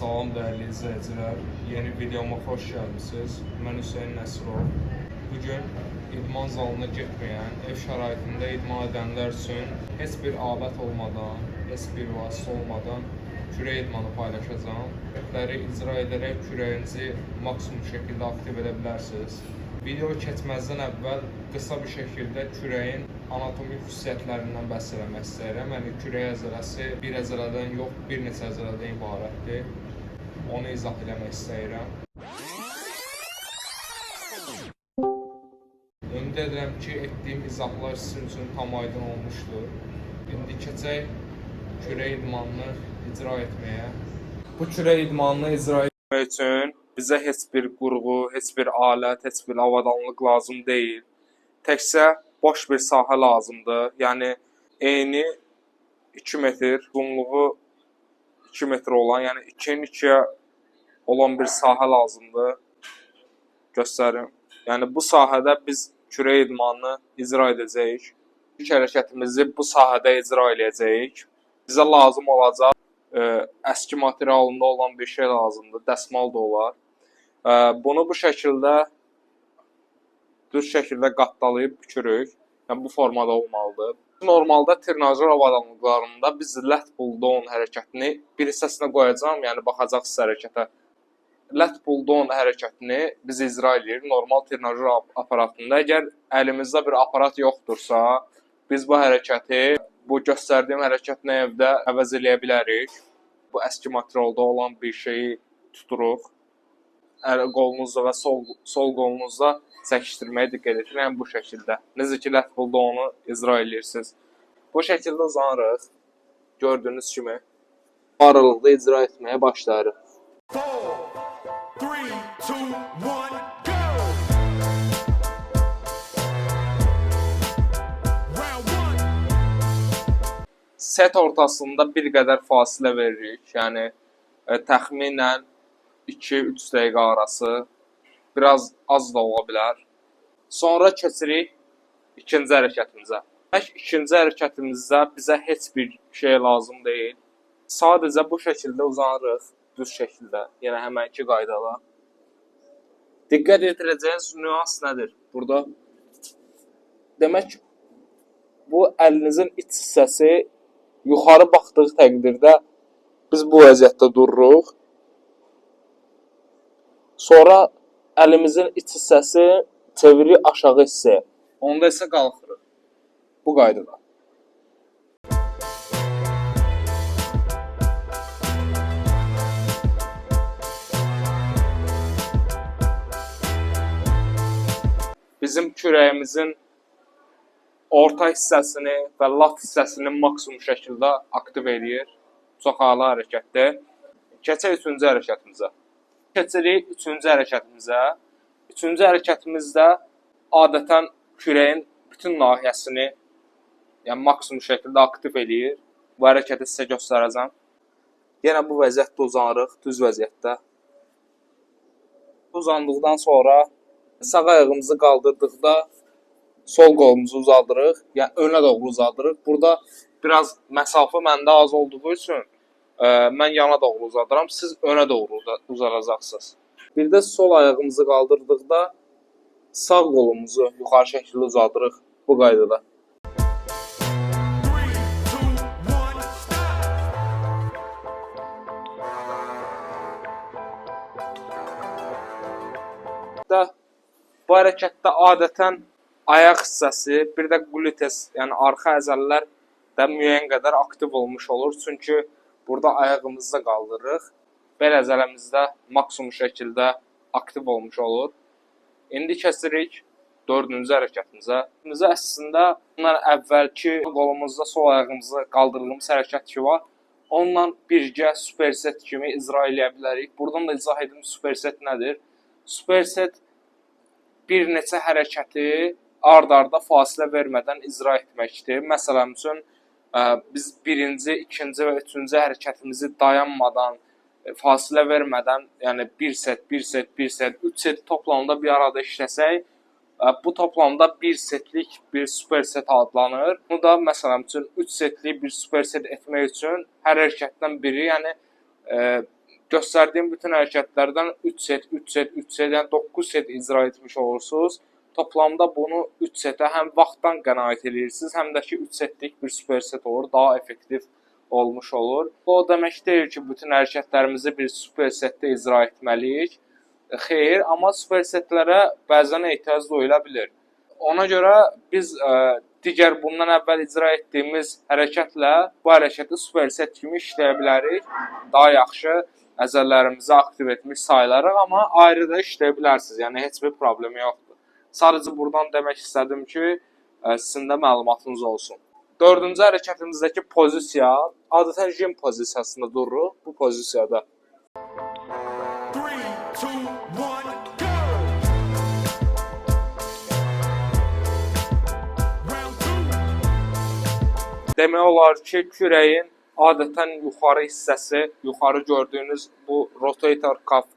Salam değerli izleyiciler, yeni videoma hoş gəlmisiniz. Mən Hüseyin Nəsirov. Bugün idman zalına getməyən, ev şəraitində idman edənlər üçün heç bir alət olmadan, heç bir vasitə olmadan kürək idmanı paylaşacağım. Hərəkətləri icra edərək kürəyinizi maksimum şəkildə aktiv edə bilərsiniz. Videoya keçməzdən əvvəl qısa bir şəkildə kürəyin anatomik xüsusiyyətlərindən bəhs eləmək istəyirəm. Yəni kürək əzələsi bir əzələdən yox, bir neçə əzələdən ibarətdir. Onu izah eləmək istəyirəm. Ümid edirəm ki, etdiyim izahlar sizin üçün tam aydın olmuşdur. İndi keçək kürək idmanını icra etməyə. Bu kürək idmanını icra etmək üçün bizə heç bir qurğu, heç bir alət, heç bir avadanlıq lazım deyil. Təkcə boş bir sahə lazımdır. Yəni eni 2 metr, uzunluğu 2 metr olan, yəni 2-nin 2-yə olan bir sahə lazımdır. Göstərim. Yəni bu sahədə biz kürək idmanını icra edəcəyik. İlk hərəkətimizi bu sahədə icra edəcəyik. Bizə lazım olacaq əski materialında olan bir şey lazımdır. Dəsmal da olar. Bunu bu şəkildə düz şəkildə qatdalayıb bükürük. Yəni bu formada olmalıdır. Normalda trenajör avadanlıqlarında biz lat pull down hərəkətini bir hissəsinə qoyacağam, yəni baxacaqsınız hərəkətə. Lat pull down hərəkətini biz icra edirik normal trenajör aparatında. Əgər əlimizdə bir aparat yoxdursa, biz bu hərəkəti, bu göstərdiyim hərəkətlə evdə əvəz eləyə bilərik. Bu əski materialda olan bir şeyi tuturuq. Qolunuzda və sol qolunuzda çəkişdirməyə diqqət edin. Yəni bu şəkildə. Necə ki, lat pull down-u icra edirsiniz. Bu şəkildə uzanırıq. Gördüyünüz kimi aralıqda icra etməyə başlarıq. 4, 3, 2, 1, go! Round 1. Set ortasında bir qədər fasilə veririk. Yəni təxminən 2-3 dəqiqə arası. Biraz az da ola bilər. Sonra keçirik ikinci hərəkətimizə. İkinci hərəkətimizdə bizə heç bir şey lazım deyil. Sadəcə bu şəkildə uzanırıq. Düz şəkildə. Yəni həmənki qaydada. Diqqət yetirəcəyiniz nüans nədir? Burada demək bu əlinizin iç hissəsi yuxarı baxdığı təqdirdə biz bu vəziyyətdə dururuq. Sonra əlimizin iç hissəsi çeviririk aşağı hissəyə. Onda isə qalxırıq. Bu qaydada. Bizim kürəyimizin orta hissəsini və lat hissəsini maksimum şəkildə aktiv edir. Çox ağır hərəkətdir. Keçək üçüncü hərəkətimizə. Keçirik üçüncü hərəkətimizə. Üçüncü hərəkətimizdə adətən kürəyin bütün nahiyəsini yəni maksimum şəkildə aktiv edir. Bu hərəkəti sizə göstərəcəm. Yenə bu vəziyyətdə uzanırıq, düz vəziyyətdə. Uzandıqdan sonra sağ ayağımızı qaldırdıqda sol qolumuzu uzadırıq, yəni önə doğru uzadırıq. Burada biraz məsafə məndə az olduğu üçün mən yana doğru uzadıram, siz önə doğru uzadacaqsınız. Bir də sol ayağımızı qaldırdıqda sağ qolumuzu yuxarı şəkildə uzadırıq bu qaydada. 3, 2, 1, start! Bu hərəkətdə adətən ayaq hissəsi, bir də gluteus, yəni arxa əzələlər də müəyyən qədər aktiv olmuş olur. Çünki burada ayağımızı da qaldırırıq. Bel əzələmiz də maksimum şəkildə aktiv olmuş olur. İndi keçirik dördüncü hərəkətimizə. Bizə əslində bundan əvvəlki qolumuzda sol ayağımızı qaldırdığımız hərəkət ki var. Onunla birgə superset kimi icra edə bilərik. Buradan da izah edim superset nədir? Superset bir neçə hərəkəti ard-arda fasilə vermədən icra etməkdir. Məsələn üçün biz birinci, ikinci və üçüncü hərəkətimizi dayanmadan, fasilə vermədən, yəni 1 set, 1 set, 1 set, 3 set toplamda bir arada işləsək, bu toplamda 1 setlik bir superset adlanır. Bunu da məsələn üçün 3 setlik bir superset etmək üçün hər hərəkətdən biri, yəni göstərdiyim bütün hərəkətlərdən 3 set, 3 set, 3 set, yəni 9 set icra etmiş olursunuz. Toplamda bunu 3 setə həm vaxtdan qənaət edirsiniz, həm də ki 3 setlik bir superset olur, daha effektiv olmuş olur. Bu o demək deyil ki, bütün hərəkətlərimizi bir supersetdə icra etməliyik. Xeyr, amma supersetlərə bəzən ehtiyac duyula bilir. Ona görə biz digər bundan əvvəl icra etdiyimiz hərəkətlə bu hərəkəti superset kimi işləyə bilərik. Daha yaxşı əzələlərimizi aktiv etmiş sayılarıq, amma ayrı da işləyə bilərsiniz. Yəni heç bir problemi yoxdur. Sadəcə buradan demək istədim ki, sizin də məlumatınız olsun. Dördüncü hərəkətimizdəki pozisiya, adətən jim pozisiyasında dururuq bu pozisiyada. 3, 2, 1, go! Round 2. Demək olar ki, kürəyin adətən yuxarı hissəsi, yuxarı gördüyünüz bu rotator cuff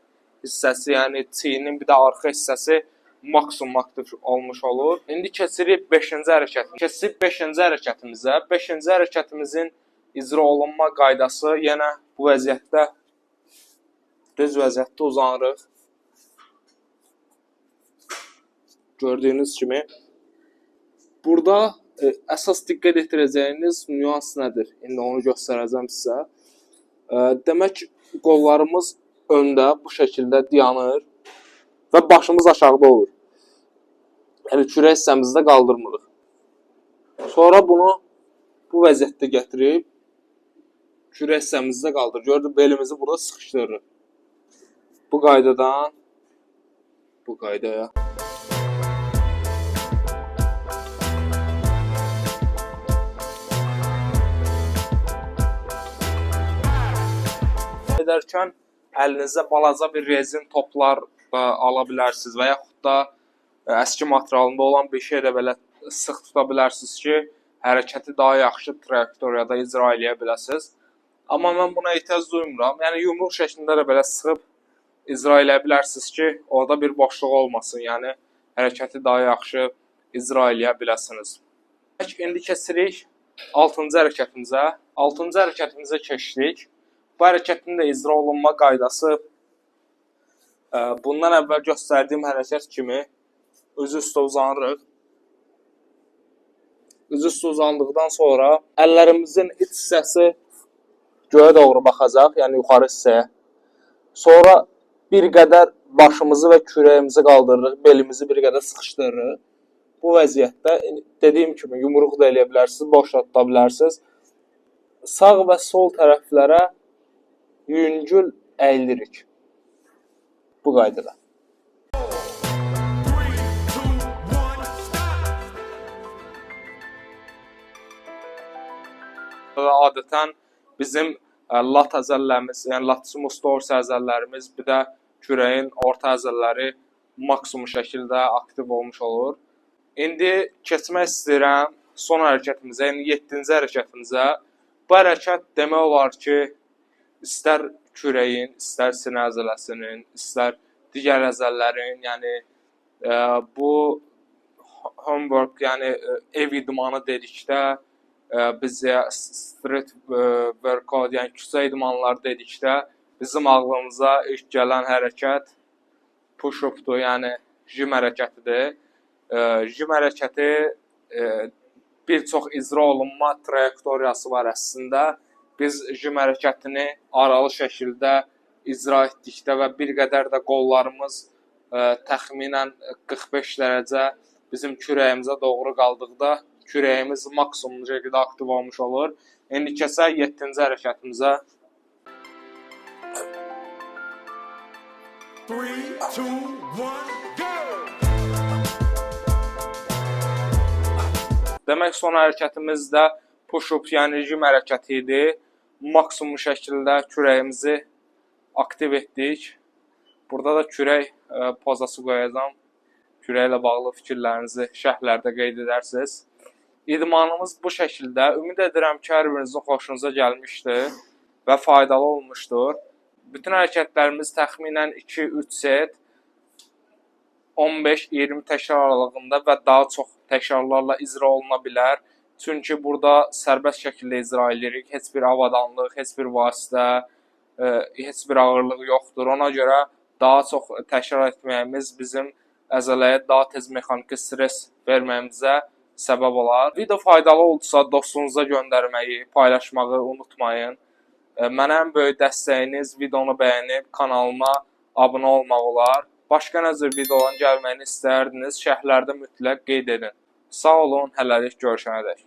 hissəsi, yəni çiyinin bir də arxa hissəsi maksimum aktiv olmuş olur. İndi keçirik 5-ci hərəkətimizə. Keçib 5-ci hərəkətimizə. 5-ci hərəkətimizin icra olunma qaydası yenə bu vəziyyətdə, düz vəziyyətdə uzanırıq. Gördüyünüz kimi. Burada əsas diqqət etdirəcəyiniz nüans nədir? İndi onu göstərəcəm sizə. Demək, qollarımız öndə bu şəkildə dayanır və başımız aşağıda olur. Yəni kürək hissəmizdə qaldırmırıq. Sonra bunu bu vəziyyətdə gətirib kürək hissəmizdə qaldırır. Gördük, belimizi burada sıxışdırırıq. Bu qaydadan bu qaydaya. Edərkən əlinizə balaca bir rezin toplar da ala bilərsiniz və yaxud da əski materialında olan bir şey də belə sıx tuta bilərsiniz ki, hərəkəti daha yaxşı trayektoriyada icra edə biləsiniz. Amma mən buna ehtiyac duymuram. Yəni yumruq şəklində də belə sıxıb icra edə bilərsiniz ki, orada bir boşluq olmasın. Yəni hərəkəti daha yaxşı icra edə biləsiniz. İndi keçirik 6-cı hərəkətimizə. 6-cı hərəkətimizə keçdik. Bu hərəkətin də icra olunma qaydası bundan əvvəl göstərdiyim hərəkət kimi üzü üstə uzanırıq. Üzü üstə uzandıqdan sonra əllərimizin iç hissəsi göyə doğru baxacaq, yəni yuxarı hissəyə. Sonra bir qədər başımızı və kürəyimizi qaldırırıq, belimizi bir qədər sıxışdırırıq. Bu vəziyyətdə dediyim kimi yumruq da eləyə bilərsiniz, boş da tuta bilərsiniz. Sağ və sol tərəflərə yüngül əyilirik bu qaydada. 3, 2, 1, stop! Adətən bizim lat əzələlərimiz, yəni latissimus dorsi əzələlərimiz, bir də kürəyin orta əzələləri maksimum şəkildə aktiv olmuş olur. İndi keçmək istəyirəm son hərəkətimizə, yəni 7-ci hərəkətimizə. Bu hərəkət demək olar ki, istər kürəyin, istər sinə əzələsinin, istər digər əzələlərin, yəni bu homework, yəni ev idmanı dedikdə, biz street workout, yəni küçə idmanları dedikdə bizim ağlımıza ilk gələn hərəkət push-updur, yəni jim hərəkətidir. Jim hərəkəti bir çox icra olunma trayektoriyası var əslində. Biz jim hərəkətini aralı şəkildə icra etdikdə və bir qədər də qollarımız təxminən 45 dərəcə bizim kürəyimizə doğru qaldıqda kürəyimiz maksimum şəkildə aktiv olmuş olur. İndi keçək 7-ci hərəkətimizə. 3, 2, 1, go! Demək, son hərəkətimiz də push-up, yəni jim hərəkəti idi. Maksimum şəkildə kürəyimizi aktiv etdik. Burada da kürək pozası qoyacağam. Kürəklə bağlı fikirlərinizi şərhlərdə qeyd edərsiniz. İdmanımız bu şəkildə. Ümid edirəm ki, hər birinizin xoşunuza gəlmişdir və faydalı olmuşdur. Bütün hərəkətlərimiz təxminən 2-3 set, 15-20 təkrar aralığında və daha çox təkrarlarla icra oluna bilər. Çünki burada sərbəst şəkildə icra edirik. Heç bir avadanlıq, heç bir vasitə, heç bir ağırlığı yoxdur. Ona görə daha çox təkrar etməyimiz bizim əzələyə daha tez mexaniki stress verməyimizə səbəb olar. Video faydalı oldusa dostunuza göndərməyi, paylaşmağı unutmayın. Mənə ən böyük dəstəyiniz videonu bəyənib kanalıma abunə olmaq olar. Başqa nə cür videoların gəlməyini istərdiniz, şərhlərdə mütləq qeyd edin. Sağ olun, hələlik görüşənədək.